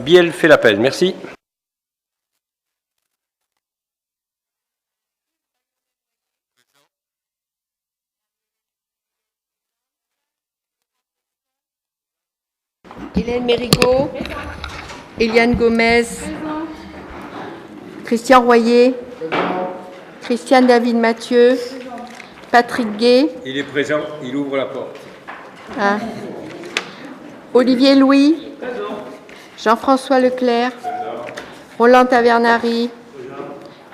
Biel fait l'appel. Merci. Hélène Mérigot, Eliane Gomez, Christian Royer, Christiane David Mathieu, Patrick Gay. Il est présent, il ouvre la porte. Ah. Olivier Louis, Jean-François Leclerc, Roland Tavernari,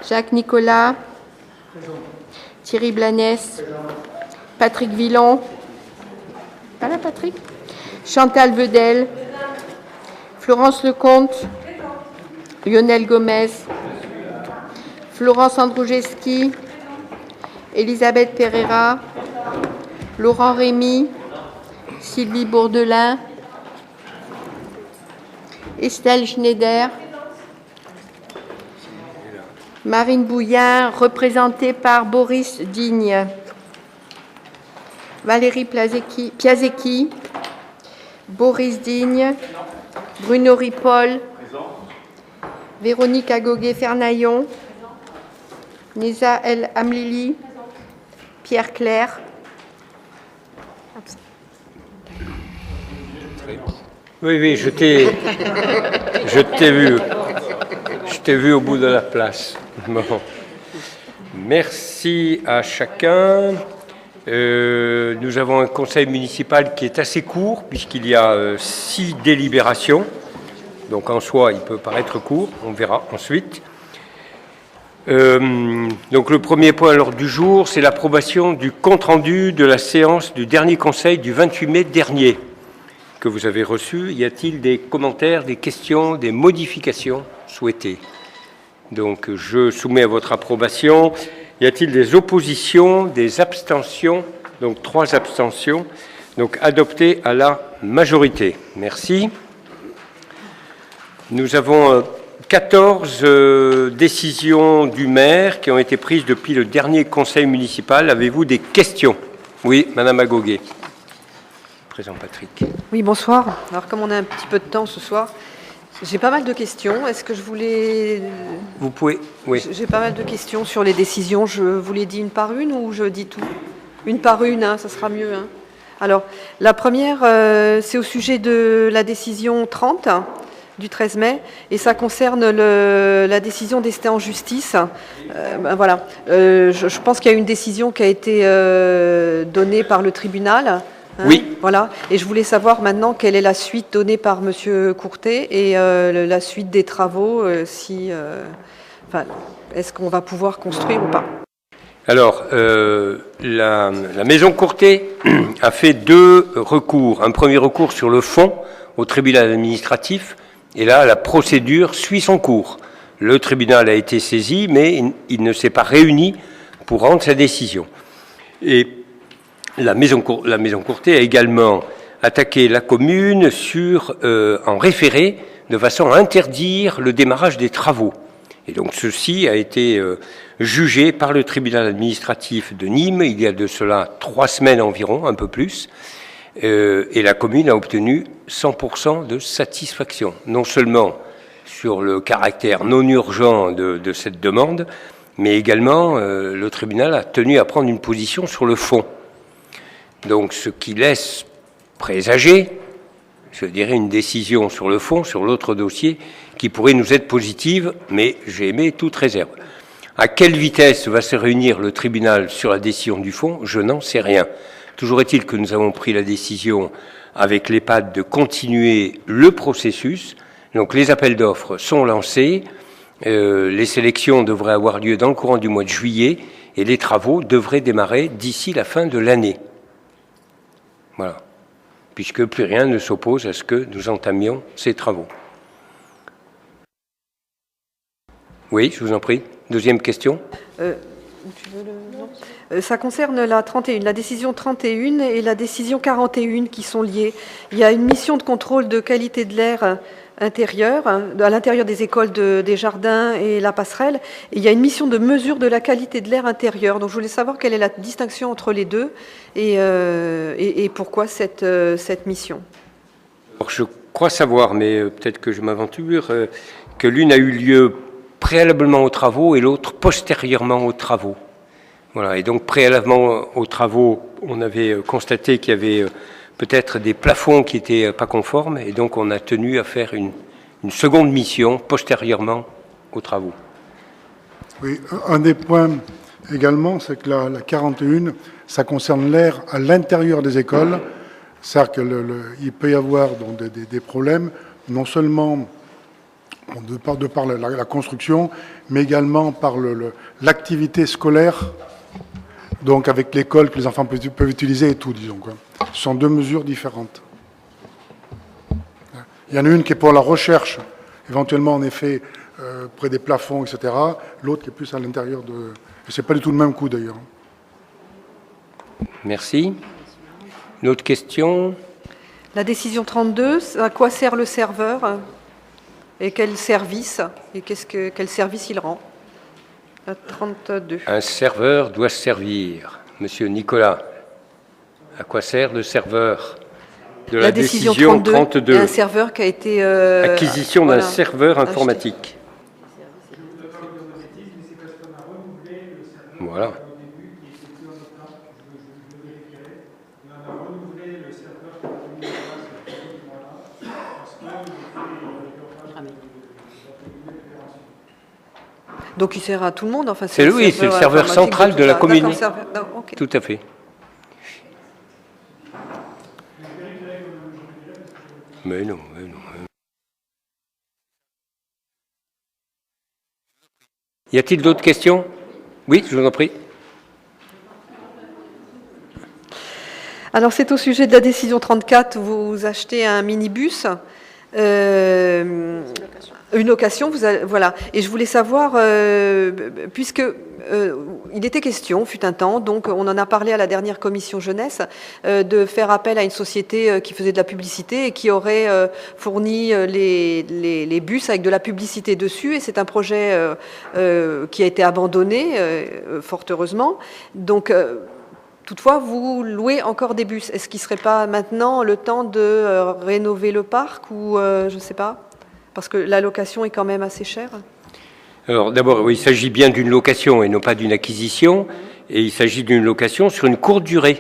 Jacques Nicolas, Thierry Blanès, Patrick Villon, pas là Patrick, Chantal Vedel, Florence Lecomte, Lionel Gomez, Florence Androujeski, Elisabeth Pereira, Laurent Rémy, Sylvie Bourdelin, Estelle Schneider, Marine Bouillin, représentée par Boris Digne, Valérie Piasecki, Boris Digne, Bruno Ripoll, Véronique Agoguet-Fernaillon, Nisa El Amlili, Pierre Claire. Oui, je t'ai vu. Je t'ai vu au bout de la place. Bon. Merci à chacun. Nous avons un conseil municipal qui est assez court, puisqu'il y a 6 délibérations. Donc en soi, il peut paraître court, on verra ensuite. Donc le premier point à l'ordre du jour, c'est l'approbation du compte-rendu de la séance du dernier conseil du 28 mai dernier, que vous avez reçu. Y a-t-il des commentaires, des questions, des modifications souhaitées? Donc je soumets à votre approbation. Y a-t-il des oppositions, des abstentions? Donc 3 abstentions. Donc adopté à la majorité. Merci. Nous avons 14 décisions du maire qui ont été prises depuis le dernier conseil municipal. Avez-vous des questions? Oui, Madame Agoguet. Présent Patrick. Oui, bonsoir. Alors comme on a un petit peu de temps ce soir, j'ai pas mal de questions. Est-ce que je voulais... Vous pouvez... Oui. J'ai pas mal de questions sur les décisions. Je vous les dis une par une ou je dis tout? Une par une, hein, ça sera mieux. Hein. Alors, la première, c'est au sujet de la décision 30 du 13 mai, et ça concerne la décision d'ester en justice. Voilà. Je pense qu'il y a une décision qui a été donnée par le tribunal. Hein, oui. Voilà. Et je voulais savoir maintenant quelle est la suite donnée par Monsieur Courtet et la suite des travaux, est-ce qu'on va pouvoir construire ou pas? Alors, la maison Courtet a fait 2 recours. Un premier recours sur le fond au tribunal administratif, et là, la procédure suit son cours. Le tribunal a été saisi, mais il ne s'est pas réuni pour rendre sa décision. Et la maison Courtet a également attaqué la commune en référé de façon à interdire le démarrage des travaux. Et donc ceci a été jugé par le tribunal administratif de Nîmes il y a de cela 3 semaines environ, un peu plus, et la commune a obtenu 100% de satisfaction, non seulement sur le caractère non urgent de cette demande, mais également le tribunal a tenu à prendre une position sur le fond. Donc ce qui laisse présager, je dirais, une décision sur le fond, sur l'autre dossier, qui pourrait nous être positive, mais j'ai émis toute réserve. À quelle vitesse va se réunir le tribunal sur la décision du fond? Je n'en sais rien. Toujours est-il que nous avons pris la décision avec l'EHPAD de continuer le processus. Donc les appels d'offres sont lancés, les sélections devraient avoir lieu dans le courant du mois de juillet et les travaux devraient démarrer d'ici la fin de l'année. Voilà. Puisque plus rien ne s'oppose à ce que nous entamions ces travaux. Oui, je vous en prie. Deuxième question. Ça concerne la décision 31 et la décision 41 qui sont liées. Il y a une mission de contrôle de qualité de l'air intérieur, à l'intérieur des écoles des jardins et la passerelle. Et il y a une mission de mesure de la qualité de l'air intérieur. Donc je voulais savoir quelle est la distinction entre les deux et pourquoi cette mission. Alors, je crois savoir, mais peut-être que je m'aventure, que l'une a eu lieu préalablement aux travaux et l'autre postérieurement aux travaux. Voilà. Et donc préalablement aux travaux, on avait constaté qu'il y avait peut-être des plafonds qui n'étaient pas conformes, et donc on a tenu à faire une seconde mission postérieurement aux travaux. Oui, un des points également, c'est que la 41, ça concerne l'air à l'intérieur des écoles. C'est-à-dire qu'il peut y avoir donc, des problèmes, non seulement de par la construction, mais également par l'activité scolaire, donc avec l'école que les enfants peuvent utiliser et tout, disons. Quoi. Ce sont deux mesures différentes. Il y en a une qui est pour la recherche, éventuellement en effet près des plafonds, etc. L'autre qui est plus à l'intérieur de... Et c'est pas du tout le même coût d'ailleurs. Merci. Une autre question? La décision 32, à quoi sert le serveur et quel service quel service il rend? La 32. Un serveur doit servir. Monsieur Nicolas, à quoi sert le serveur de la décision 32? Un serveur qui a été... acquisition d'un serveur informatique. Voilà. Donc il sert à tout le monde, enfin c'est le serveur central de la commune. Okay. Tout à fait. Mais non. Y a-t-il d'autres questions? Oui, je vous en prie. Alors c'est au sujet de la décision 34, vous achetez un minibus. Une location, voilà. Et je voulais savoir, puisque il était question, fut un temps, donc on en a parlé à la dernière commission jeunesse, de faire appel à une société qui faisait de la publicité et qui aurait fourni les bus avec de la publicité dessus. Et c'est un projet qui a été abandonné, fort heureusement. Donc, toutefois, vous louez encore des bus. Est-ce qu'il ne serait pas maintenant le temps de rénover le parc ou je ne sais pas? Parce que la location est quand même assez chère. Alors d'abord, oui, il s'agit bien d'une location et non pas d'une acquisition. Et il s'agit d'une location sur une courte durée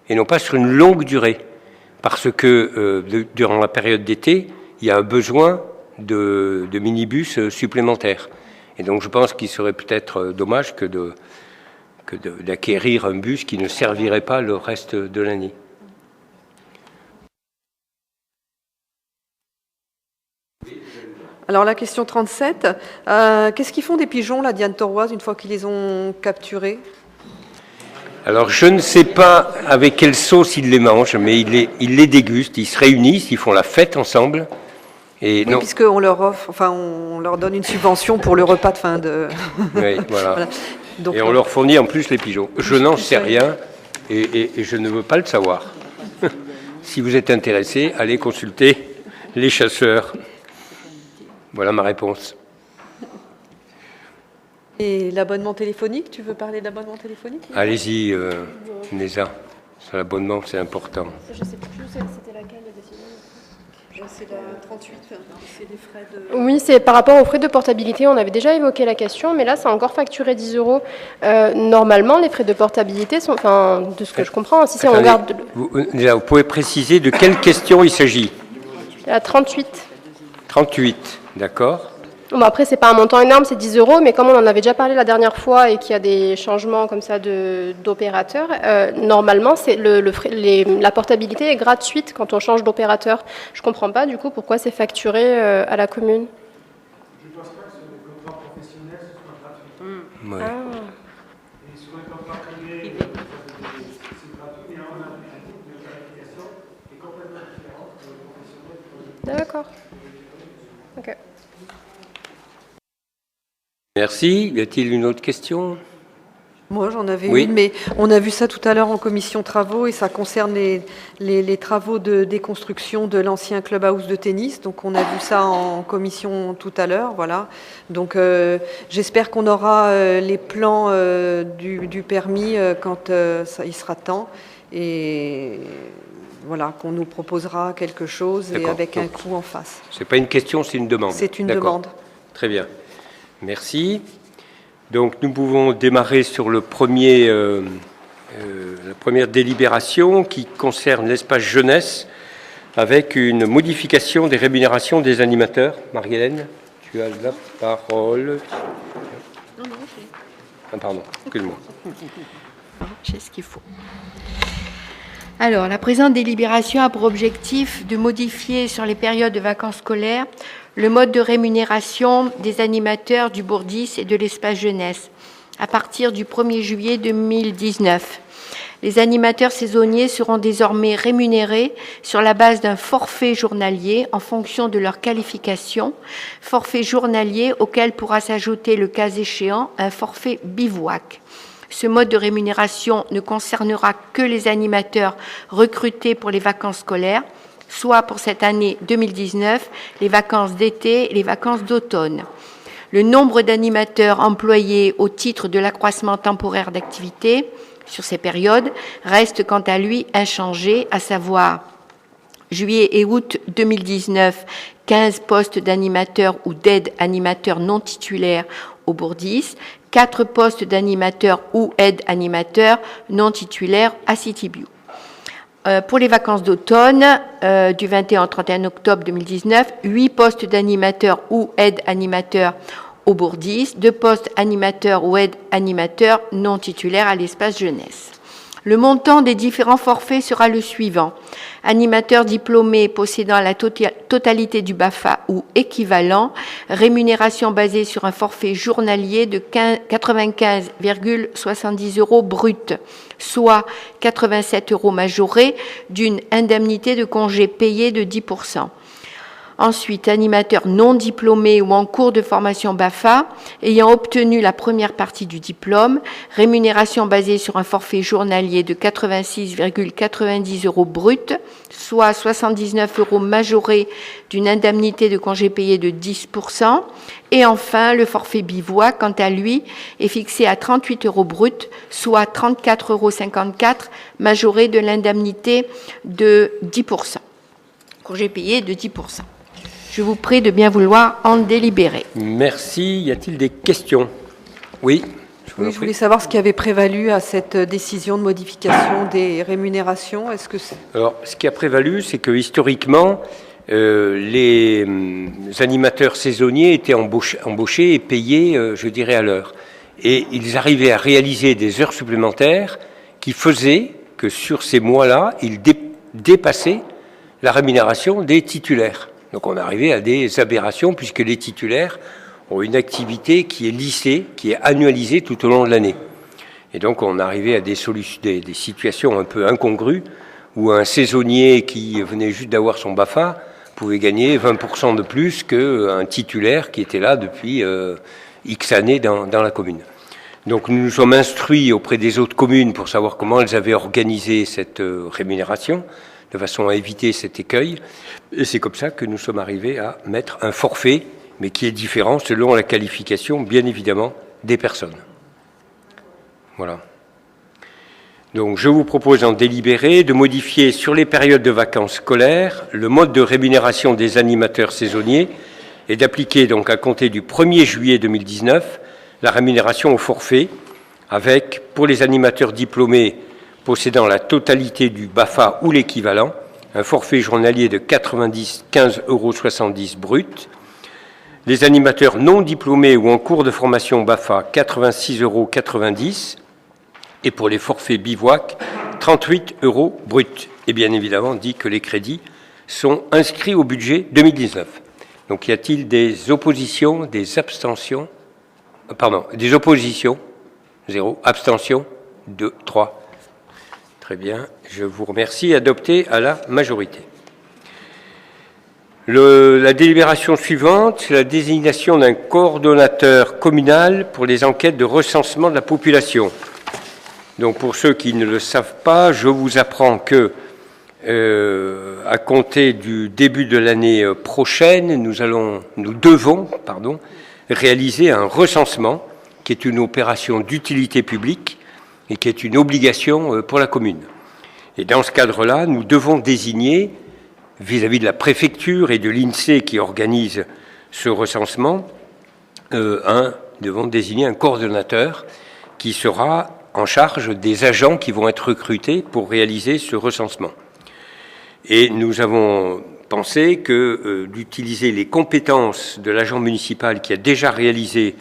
et non pas sur une longue durée. Parce que durant la période d'été, il y a un besoin de minibus supplémentaires. Et donc je pense qu'il serait peut-être dommage que d'acquérir un bus qui ne servirait pas le reste de l'année. Alors la question 37, qu'est-ce qu'ils font des pigeons, la Diane Toroise, une fois qu'ils les ont capturés? Alors je ne sais pas avec quelle sauce ils les mangent, mais ils les dégustent, ils se réunissent, ils font la fête ensemble. Et oui, puisqu'on leur offre, enfin on leur donne une subvention pour le repas de fin de... Oui, voilà. Voilà. Donc, et on leur fournit en plus les pigeons. Je n'en sais rien et je ne veux pas le savoir. Si vous êtes intéressé, allez consulter les chasseurs. Voilà ma réponse. Et l'abonnement téléphonique, tu veux parler de l'abonnement téléphonique? Allez-y, Néza. L'abonnement, c'est important. Je ne sais plus, c'était laquelle la décision? C'est la 38, c'est les frais de... Oui, c'est par rapport aux frais de portabilité. On avait déjà évoqué la question, mais là, c'est encore facturé 10 €. Normalement, les frais de portabilité sont, enfin, de ce que je comprends, si on regarde... Vous pouvez préciser de quelle question il s'agit? La 38. 38, d'accord. Bon, après, c'est pas un montant énorme, c'est 10 €, mais comme on en avait déjà parlé la dernière fois et qu'il y a des changements comme ça d'opérateur, normalement, c'est la portabilité est gratuite quand on change d'opérateur. Je comprends pas, du coup, pourquoi c'est facturé à la commune. Je ne pense pas que sur les contrats professionnels, ce soit gratuit. Ouais. Et sur les contrats privés, c'est gratuit, mais on a une tarification qui est complètement différente pour les professionnels. D'accord. Ok. Merci. Y a-t-il une autre question? Moi, j'en avais Oui. une, mais on a vu ça tout à l'heure en commission travaux et ça concerne les travaux de déconstruction de l'ancien clubhouse de tennis. Donc, on a vu ça en commission tout à l'heure, voilà. Donc, j'espère qu'on aura les plans du permis quand il sera temps. Et voilà, qu'on nous proposera quelque chose et D'accord. avec un Donc, coût en face. C'est pas une question, c'est une demande. C'est une D'accord. demande. Très bien. Merci. Donc nous pouvons démarrer sur le premier, la première délibération qui concerne l'espace jeunesse avec une modification des rémunérations des animateurs. Marie-Hélène, tu as la parole. Ah, pardon, excuse-moi. J'ai ce qu'il faut. Alors, la présente délibération a pour objectif de modifier sur les périodes de vacances scolaires le mode de rémunération des animateurs du Bourdis et de l'espace jeunesse à partir du 1er juillet 2019. Les animateurs saisonniers seront désormais rémunérés sur la base d'un forfait journalier en fonction de leur qualification, forfait journalier auquel pourra s'ajouter, le cas échéant, un forfait bivouac. Ce mode de rémunération ne concernera que les animateurs recrutés pour les vacances scolaires, soit pour cette année 2019, les vacances d'été et les vacances d'automne. Le nombre d'animateurs employés au titre de l'accroissement temporaire d'activité sur ces périodes reste quant à lui inchangé, à savoir juillet et août 2019, 15 postes d'animateurs ou d'aides-animateurs non titulaires au Bourdis, 4 postes d'animateurs ou aides-animateurs non titulaires à Cityview. Pour les vacances d'automne, du 21 au 31 octobre 2019, 8 postes d'animateurs ou aides-animateurs au Bourdis, 2 postes animateurs ou aides-animateurs non titulaires à l'espace jeunesse. Le montant des différents forfaits sera le suivant. Animateur diplômé possédant la totalité du BAFA ou équivalent, rémunération basée sur un forfait journalier de 95,70 € brut, soit 87 € majorés d'une indemnité de congé payée de 10%. Ensuite, animateur non diplômé ou en cours de formation BAFA, ayant obtenu la première partie du diplôme, rémunération basée sur un forfait journalier de 86,90 € brut, soit 79 € majorés d'une indemnité de congé payé de 10%. Et enfin, le forfait bivouac, quant à lui, est fixé à 38 € brut, soit 34,54 € majorés de l'indemnité de 10%. Congé payé de 10%. Je vous prie de bien vouloir en délibérer. Merci. Y a-t-il des questions? Oui. Oui, je voulais savoir ce qui avait prévalu à cette décision de modification des rémunérations. Est-ce que Alors, ce qui a prévalu, c'est que historiquement, les animateurs saisonniers étaient embauchés et payés, je dirais, à l'heure. Et ils arrivaient à réaliser des heures supplémentaires qui faisaient que sur ces mois-là, ils dépassaient la rémunération des titulaires. Donc on arrivait à des aberrations puisque les titulaires ont une activité qui est lissée, qui est annualisée tout au long de l'année. Et donc on arrivait à des situations un peu incongrues où un saisonnier qui venait juste d'avoir son BAFA pouvait gagner 20% de plus qu'un titulaire qui était là depuis X années dans la commune. Donc nous nous sommes instruits auprès des autres communes pour savoir comment elles avaient organisé cette rémunération, de façon à éviter cet écueil. Et c'est comme ça que nous sommes arrivés à mettre un forfait, mais qui est différent selon la qualification, bien évidemment, des personnes. Voilà. Donc je vous propose en délibéré de modifier sur les périodes de vacances scolaires le mode de rémunération des animateurs saisonniers et d'appliquer donc à compter du 1er juillet 2019 la rémunération au forfait avec, pour les animateurs diplômés possédant la totalité du BAFA ou l'équivalent, un forfait journalier de 15,70 € brut. Les animateurs non diplômés ou en cours de formation BAFA, 86,90 € et pour les forfaits bivouac, 38 € brut. Et bien évidemment, dit que les crédits sont inscrits au budget 2019. Donc y a-t-il des oppositions, des abstentions? Des oppositions? 0. Abstention? 2, 3. Très bien, je vous remercie. Adopté à la majorité. La délibération suivante, c'est la désignation d'un coordonnateur communal pour les enquêtes de recensement de la population. Donc pour ceux qui ne le savent pas, je vous apprends que à compter du début de l'année prochaine, nous devons réaliser un recensement qui est une opération d'utilité publique et qui est une obligation pour la commune. Et dans ce cadre-là, nous devons désigner, vis-à-vis de la préfecture et de l'INSEE qui organise ce recensement, devons désigner un coordonnateur qui sera en charge des agents qui vont être recrutés pour réaliser ce recensement. Et nous avons pensé que d'utiliser les compétences de l'agent municipal qui a déjà réalisé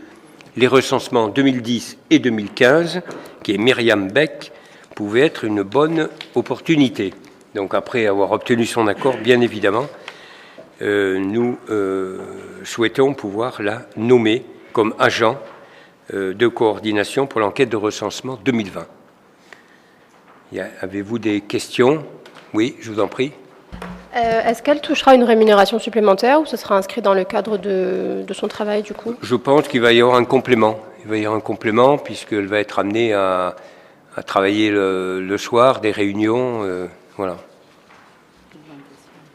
les recensements 2010 et 2015, qui est Myriam Beck, pouvait être une bonne opportunité. Donc après avoir obtenu son accord, bien évidemment, nous souhaitons pouvoir la nommer comme agent de coordination pour l'enquête de recensement 2020. Avez-vous des questions? Oui, je vous en prie. Est-ce qu'elle touchera une rémunération supplémentaire ou ce sera inscrit dans le cadre de son travail du coup? Je pense qu'il va y avoir un complément. Il va y avoir un complément puisqu'elle va être amenée à travailler le soir, des réunions, voilà.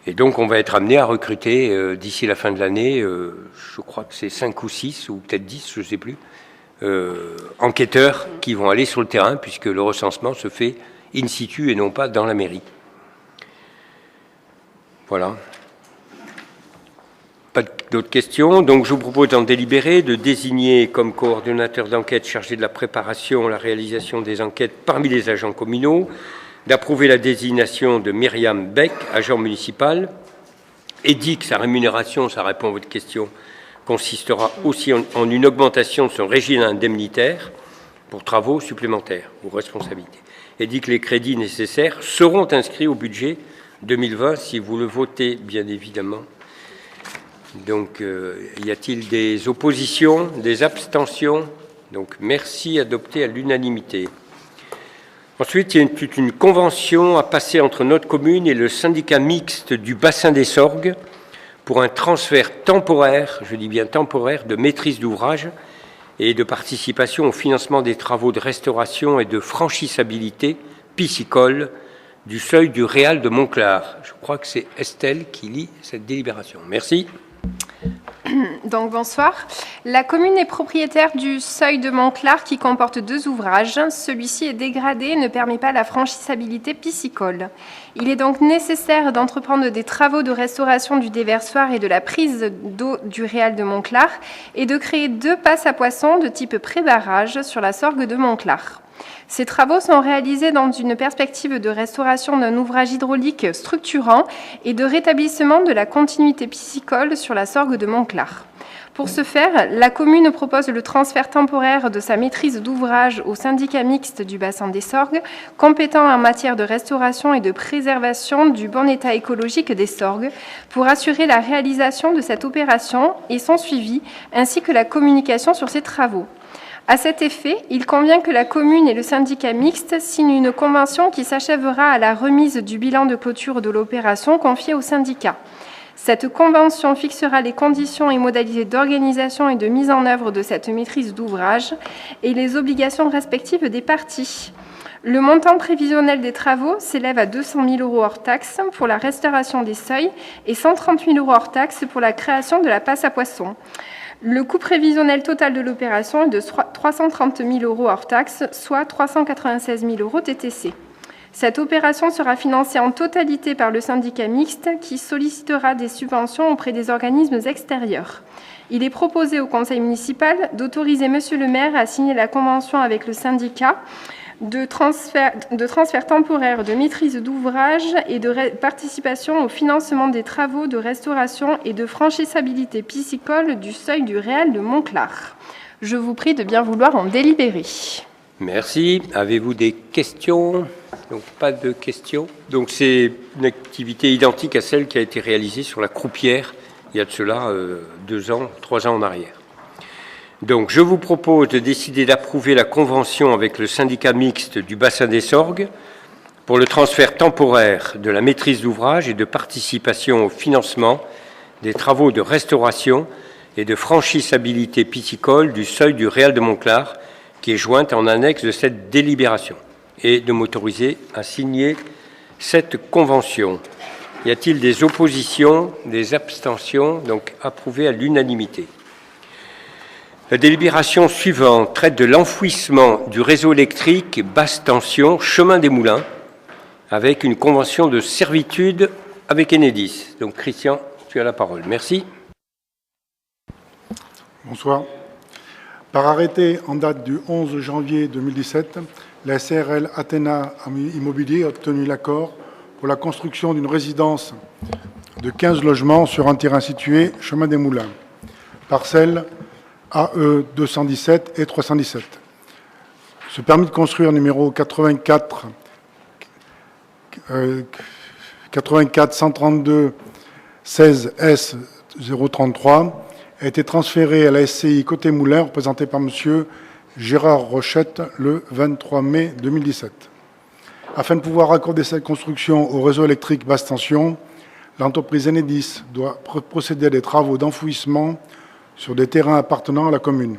Et donc on va être amené à recruter d'ici la fin de l'année, je crois que c'est 5 ou 6 ou peut-être 10, je ne sais plus, enquêteurs qui vont aller sur le terrain puisque le recensement se fait in situ et non pas dans la mairie. Voilà. Pas d'autres questions. Donc je vous propose d'en délibérer, de désigner comme coordonnateur d'enquête chargé de la préparation, la réalisation des enquêtes parmi les agents communaux, d'approuver la désignation de Myriam Beck, agent municipal, et dit que sa rémunération, ça répond à votre question, consistera aussi en une augmentation de son régime indemnitaire pour travaux supplémentaires ou responsabilités. Et dit que les crédits nécessaires seront inscrits au budget 2020, si vous le votez, bien évidemment. Donc, y a-t-il des oppositions, des abstentions? Donc, merci, adopté à l'unanimité. Ensuite, il y a une convention à passer entre notre commune et le syndicat mixte du bassin des Sorgues pour un transfert temporaire, je dis bien temporaire, de maîtrise d'ouvrage et de participation au financement des travaux de restauration et de franchissabilité piscicole du seuil du Réal de Montclar. Je crois que c'est Estelle qui lit cette délibération. Merci. Donc bonsoir. La commune est propriétaire du seuil de Montclar qui comporte 2 ouvrages. Celui-ci est dégradé et ne permet pas la franchissabilité piscicole. Il est donc nécessaire d'entreprendre des travaux de restauration du déversoir et de la prise d'eau du Réal de Montclar et de créer 2 passes à poissons de type pré-barrage sur la Sorgue de Montclar. Ces travaux sont réalisés dans une perspective de restauration d'un ouvrage hydraulique structurant et de rétablissement de la continuité piscicole sur la Sorgue de Montclar. Pour ce faire, la commune propose le transfert temporaire de sa maîtrise d'ouvrage au syndicat mixte du bassin des Sorgues, compétent en matière de restauration et de préservation du bon état écologique des Sorgues, pour assurer la réalisation de cette opération et son suivi, ainsi que la communication sur ces travaux. À cet effet, il convient que la commune et le syndicat mixte signent une convention qui s'achèvera à la remise du bilan de clôture de l'opération confiée au syndicat. Cette convention fixera les conditions et modalités d'organisation et de mise en œuvre de cette maîtrise d'ouvrage et les obligations respectives des parties. Le montant prévisionnel des travaux s'élève à 200 000 € hors taxes pour la restauration des seuils et 130 000 € hors taxes pour la création de la passe à poissons. Le coût prévisionnel total de l'opération est de 330 000 € hors taxes, soit 396 000 € TTC. Cette opération sera financée en totalité par le syndicat mixte qui sollicitera des subventions auprès des organismes extérieurs. Il est proposé au conseil municipal d'autoriser monsieur le maire à signer la convention avec le syndicat de transfert temporaire de maîtrise d'ouvrage et de participation au financement des travaux de restauration et de franchissabilité piscicole du seuil du Réal de Montclar. Je vous prie de bien vouloir en délibérer. Merci. Avez-vous des questions? Donc, pas de questions. Donc, c'est une activité identique à celle qui a été réalisée sur la Croupière il y a de cela 2 ans, 3 ans en arrière. Donc, je vous propose de décider d'approuver la convention avec le syndicat mixte du bassin des Sorgues pour le transfert temporaire de la maîtrise d'ouvrage et de participation au financement des travaux de restauration et de franchissabilité piscicole du seuil du Réal de Montclar, qui est jointe en annexe de cette délibération, et de m'autoriser à signer cette convention. Y a-t-il des oppositions, des abstentions? Donc, approuvé à l'unanimité. La délibération suivante traite de l'enfouissement du réseau électrique basse tension Chemin des Moulins, avec une convention de servitude avec Enedis. Donc Christian, tu as la parole. Merci. Bonsoir. Par arrêté en date du 11 janvier 2017, la SARL Athéna Immobilier a obtenu l'accord pour la construction d'une résidence de 15 logements sur un terrain situé chemin des Moulins, parcelles AE 217 et 317. Ce permis de construire numéro 84 132 16 S 033 a été transféré à la SCI Côté Moulin, représenté par M. Gérard Rochette, le 23 mai 2017. Afin de pouvoir accorder cette construction au réseau électrique basse tension, l'entreprise Enedis doit procéder à des travaux d'enfouissement sur des terrains appartenant à la commune.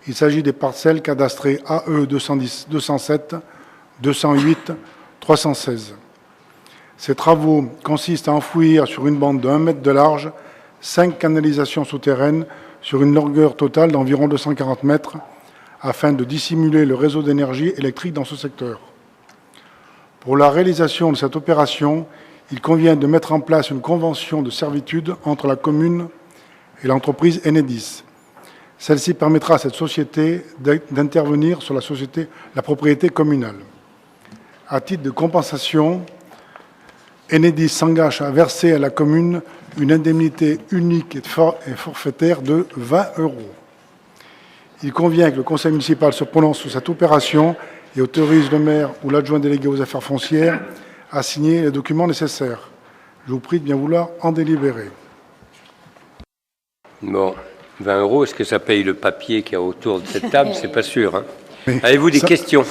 Il s'agit des parcelles cadastrées AE 210, 207, 208, 316. Ces travaux consistent à enfouir sur une bande de 1 mètre de large 5 canalisations souterraines sur une longueur totale d'environ 240 mètres afin de dissimuler le réseau d'énergie électrique dans ce secteur. Pour la réalisation de cette opération, il convient de mettre en place une convention de servitude entre la commune et l'entreprise Enedis. Celle-ci permettra à cette société d'intervenir sur la propriété communale. À titre de compensation, Enedis s'engage à verser à la commune une indemnité unique et forfaitaire de 20 €. Il convient que le conseil municipal se prononce sur cette opération et autorise le maire ou l'adjoint délégué aux affaires foncières à signer les documents nécessaires. Je vous prie de bien vouloir en délibérer. Bon, 20 €, est-ce que ça paye le papier qu'il y a autour de cette table? C'est pas sûr. Hein. Avez-vous des questions?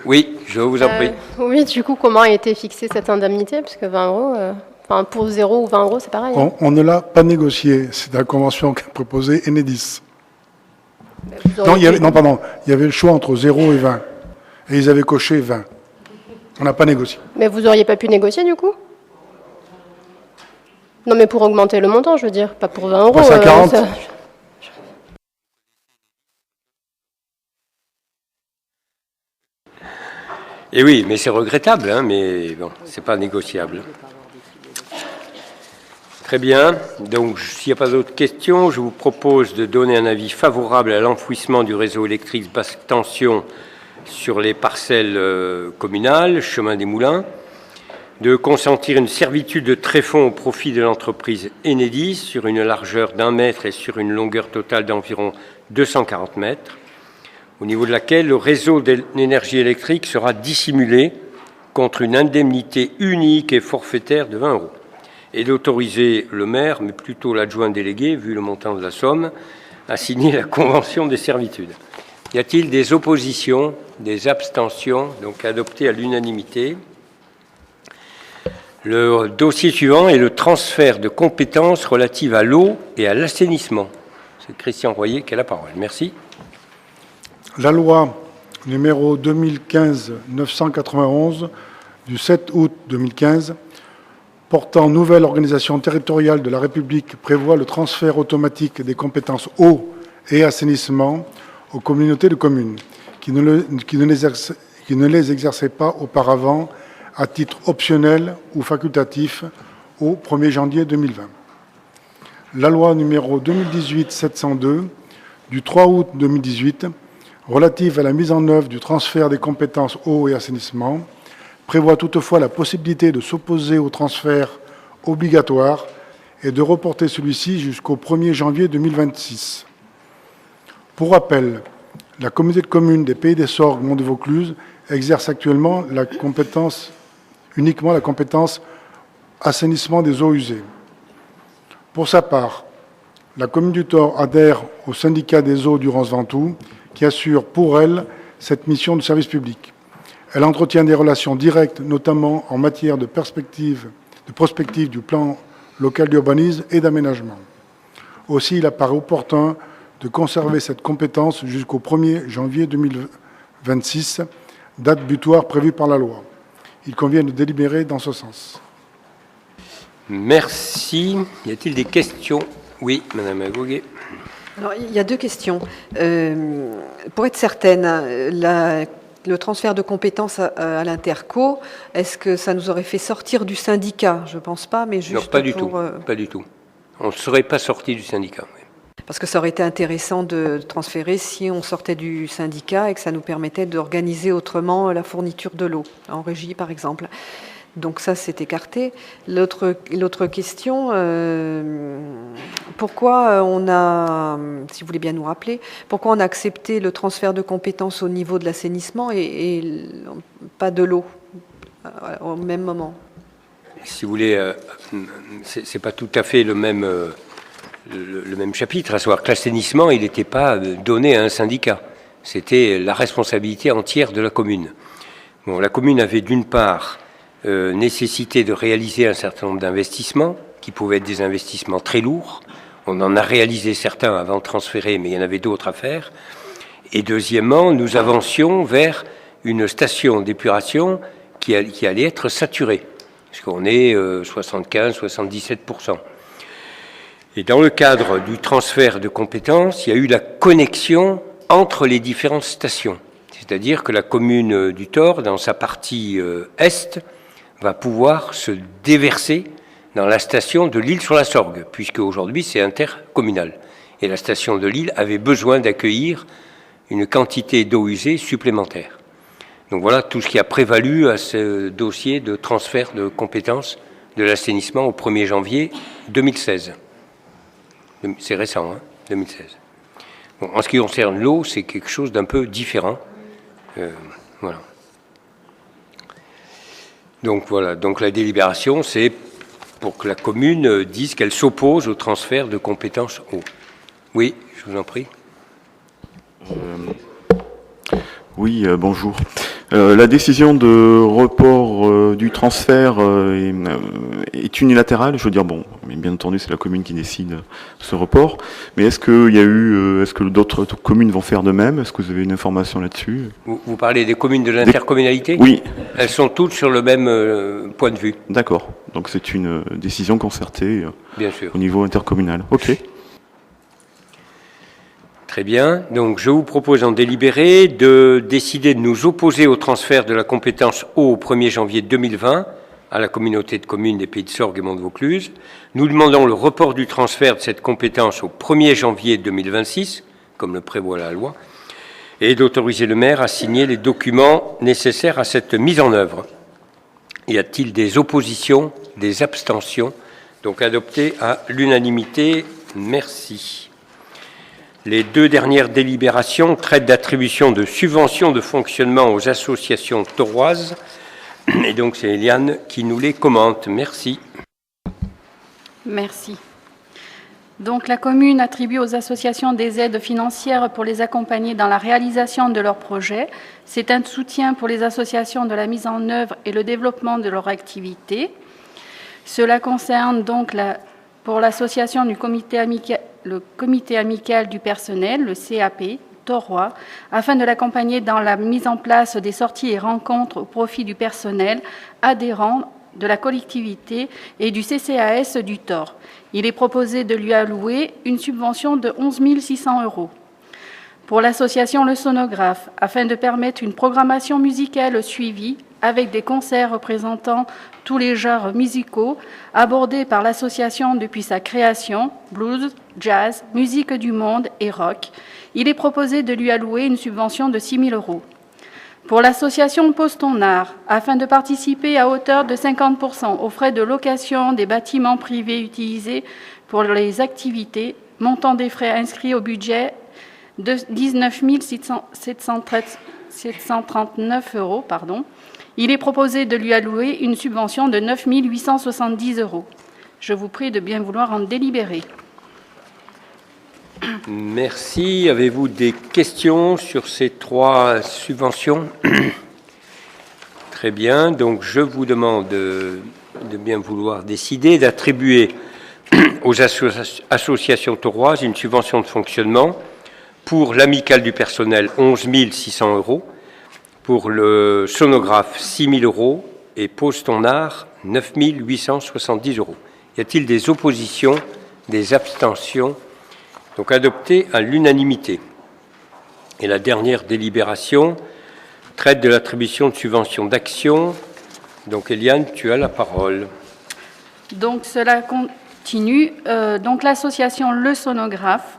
Oui, je vous en prie. Oui, du coup, comment a été fixée cette indemnité? Parce que 20 €, pour 0 ou 20 €, c'est pareil. On ne l'a pas négocié. C'est la convention qu'a proposée Enedis. Non, il y avait le choix entre 0 et 20. Et ils avaient coché 20. On n'a pas négocié. Mais vous n'auriez pas pu négocier, du coup? Non, mais pour augmenter le montant, je veux dire, pas pour 20 €. Passer à 40. Et oui, mais c'est regrettable, hein, mais bon, c'est pas négociable. Très bien. Donc, s'il n'y a pas d'autres questions, je vous propose de donner un avis favorable à l'enfouissement du réseau électrique basse tension sur les parcelles communales, chemin des Moulins, de consentir une servitude de tréfonds au profit de l'entreprise Enedis sur une largeur d'1 mètre et sur une longueur totale d'environ 240 mètres, au niveau de laquelle le réseau d'énergie électrique sera dissimulé contre une indemnité unique et forfaitaire de 20 €, et d'autoriser le maire, mais plutôt l'adjoint délégué, vu le montant de la somme, à signer la convention des servitudes. Y a-t-il des oppositions, des abstentions, donc adoptées à l'unanimité? Le dossier suivant est le transfert de compétences relatives à l'eau et à l'assainissement. C'est Christian Royer qui a la parole. Merci. La loi numéro 2015-991 du 7 août 2015 portant nouvelle organisation territoriale de la République prévoit le transfert automatique des compétences eau et assainissement aux communautés de communes qui ne les exerçaient pas auparavant à titre optionnel ou facultatif au 1er janvier 2020. La loi numéro 2018-702 du 3 août 2018 relative à la mise en œuvre du transfert des compétences eau et assainissement prévoit toutefois la possibilité de s'opposer au transfert obligatoire et de reporter celui-ci jusqu'au 1er janvier 2026. Pour rappel, la communauté de communes des Pays des Sorgues Mont de Vaucluse exerce actuellement uniquement la compétence assainissement des eaux usées. Pour sa part, la commune du Thor adhère au syndicat des eaux du Rance-Ventoux qui assure pour elle cette mission de service public. Elle entretient des relations directes, notamment en matière de prospective du plan local d'urbanisme et d'aménagement. Aussi, il apparaît opportun de conserver cette compétence jusqu'au 1er janvier 2026, date butoir prévue par la loi. Il convient de délibérer dans ce sens. Merci. Y a-t-il des questions? Oui, Madame Agouguet. Alors, il y a deux questions. Pour être certaine, la le transfert de compétences à l'Interco, est-ce que ça nous aurait fait sortir du syndicat? Je ne pense pas, mais juste Non, pas du pour, tout. Pas du tout. On ne serait pas sorti du syndicat. Oui. Parce que ça aurait été intéressant de transférer si on sortait du syndicat et que ça nous permettait d'organiser autrement la fourniture de l'eau, en régie par exemple. Donc ça, c'est écarté. L'autre question, pourquoi on a, si vous voulez bien nous rappeler, pourquoi on a accepté le transfert de compétences au niveau de l'assainissement et pas de l'eau au même moment? Si vous voulez, c'est pas tout à fait le même chapitre, à savoir que l'assainissement, il n'était pas donné à un syndicat. C'était la responsabilité entière de la commune. Bon, la commune avait d'une part nécessité de réaliser un certain nombre d'investissements, qui pouvaient être des investissements très lourds. On en a réalisé certains avant de transférer, mais il y en avait d'autres à faire. Et deuxièmement, nous avancions vers une station d'épuration qui allait être saturée, puisqu'on est 75-77%. Et dans le cadre du transfert de compétences, il y a eu la connexion entre les différentes stations. C'est-à-dire que la commune du Thor, dans sa partie est, va pouvoir se déverser dans la station de L'Isle-sur-la-Sorgue, puisque aujourd'hui c'est intercommunal. Et la station de L'Isle avait besoin d'accueillir une quantité d'eau usée supplémentaire. Donc voilà tout ce qui a prévalu à ce dossier de transfert de compétences de l'assainissement au 1er janvier 2016. C'est récent, hein, 2016. Bon, en ce qui concerne l'eau, c'est quelque chose d'un peu différent. Voilà. Donc voilà, donc la délibération, c'est pour que la commune dise qu'elle s'oppose au transfert de compétences eau. Oui, je vous en prie. Oui, bonjour. La décision de report du transfert est unilatérale. Je veux dire, bon, mais bien entendu, c'est la commune qui décide ce report. Mais est-ce que d'autres communes vont faire de même? Est-ce que vous avez une information là-dessus? Vous parlez des communes de l'intercommunalité? Oui. Elles sont toutes sur le même point de vue. D'accord. Donc c'est une décision concertée Bien sûr. Au niveau intercommunal. OK. Très bien. Donc, je vous propose en délibéré de décider de nous opposer au transfert de la compétence eau au 1er janvier 2020 à la communauté de communes des Pays de Sorgue et Mont-de-Vaucluse. Nous demandons le report du transfert de cette compétence au 1er janvier 2026, comme le prévoit la loi, et d'autoriser le maire à signer les documents nécessaires à cette mise en œuvre. Y a-t-il des oppositions, des abstentions? Donc, adopté à l'unanimité. Merci. Les deux dernières délibérations traitent d'attribution de subventions de fonctionnement aux associations thoroises. Et donc, c'est Eliane qui nous les commente. Merci. Merci. Donc, la commune attribue aux associations des aides financières pour les accompagner dans la réalisation de leurs projets. C'est un soutien pour les associations de la mise en œuvre et le développement de leur activité. Cela concerne donc pour l'association du comité amical du personnel, le CAP, Thorois, afin de l'accompagner dans la mise en place des sorties et rencontres au profit du personnel adhérent de la collectivité et du CCAS du Thor. Il est proposé de lui allouer une subvention de 11 600 €. Pour l'association Le Sonographe, afin de permettre une programmation musicale suivie avec des concerts représentant tous les genres musicaux abordés par l'association depuis sa création, blues, jazz, musique du monde et rock, il est proposé de lui allouer une subvention de 6 000 €. Pour l'association Pose ton art, afin de participer à hauteur de 50% aux frais de location des bâtiments privés utilisés pour les activités, montant des frais inscrits au budget de 19 739 €, il est proposé de lui allouer une subvention de 9 870 €. Je vous prie de bien vouloir en délibérer. Merci. Avez-vous des questions sur ces trois subventions? Très bien. Donc, je vous demande de bien vouloir décider d'attribuer aux associations thoroises une subvention de fonctionnement pour l'amicale du personnel, 11 600 €, pour le sonographe, 6 000 € et Pose ton art, 9 870 €. Y a-t-il des oppositions, des abstentions? Donc adopté à l'unanimité. Et la dernière délibération traite de l'attribution de subventions d'action. Donc Eliane, tu as la parole. Donc cela continue. Donc l'association Le Sonographe.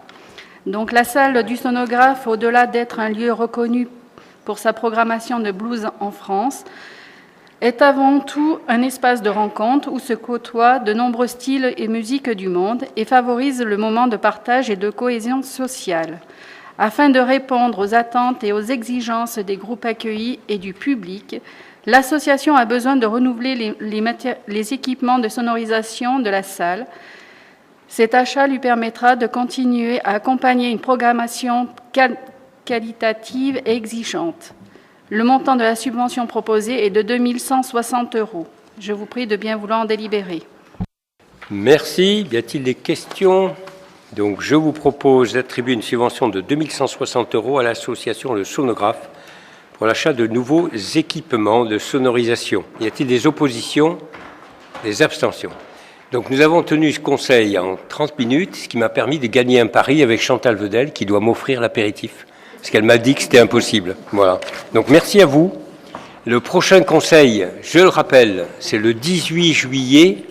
Donc la salle du Sonographe, au-delà d'être un lieu reconnu pour sa programmation de blues en France, est avant tout un espace de rencontre où se côtoient de nombreux styles et musiques du monde et favorise le moment de partage et de cohésion sociale. Afin de répondre aux attentes et aux exigences des groupes accueillis et du public, l'association a besoin de renouveler les équipements de sonorisation de la salle. Cet achat lui permettra de continuer à accompagner une programmation qualitative et exigeante. Le montant de la subvention proposée est de 2 160 €. Je vous prie de bien vouloir en délibérer. Merci. Y a-t-il des questions? Donc, je vous propose d'attribuer une subvention de 2 160 € à l'association Le Sonographe pour l'achat de nouveaux équipements de sonorisation. Y a-t-il des oppositions? Des abstentions? Donc, nous avons tenu ce conseil en 30 minutes, ce qui m'a permis de gagner un pari avec Chantal Vedel, qui doit m'offrir l'apéritif, parce qu'elle m'a dit que c'était impossible. Voilà. Donc, merci à vous. Le prochain conseil, je le rappelle, c'est le 18 juillet,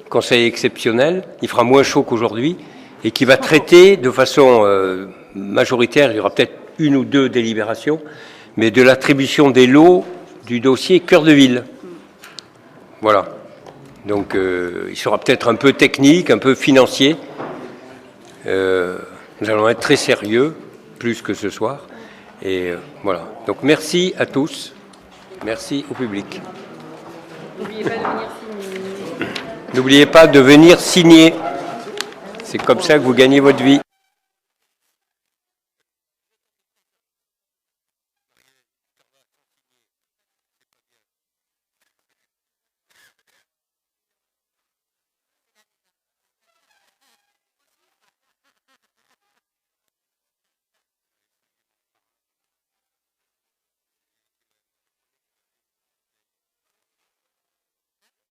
conseil exceptionnel. Il fera moins chaud qu'aujourd'hui et qui va traiter de façon majoritaire, il y aura peut-être 1 ou 2 délibérations, mais de l'attribution des lots du dossier Cœur de Ville. Voilà. Donc, il sera peut-être un peu technique, un peu financier. Nous allons être très sérieux, plus que ce soir. Et voilà. Donc, merci à tous. Merci au public. N'oubliez pas de venir signer. C'est comme ça que vous gagnez votre vie.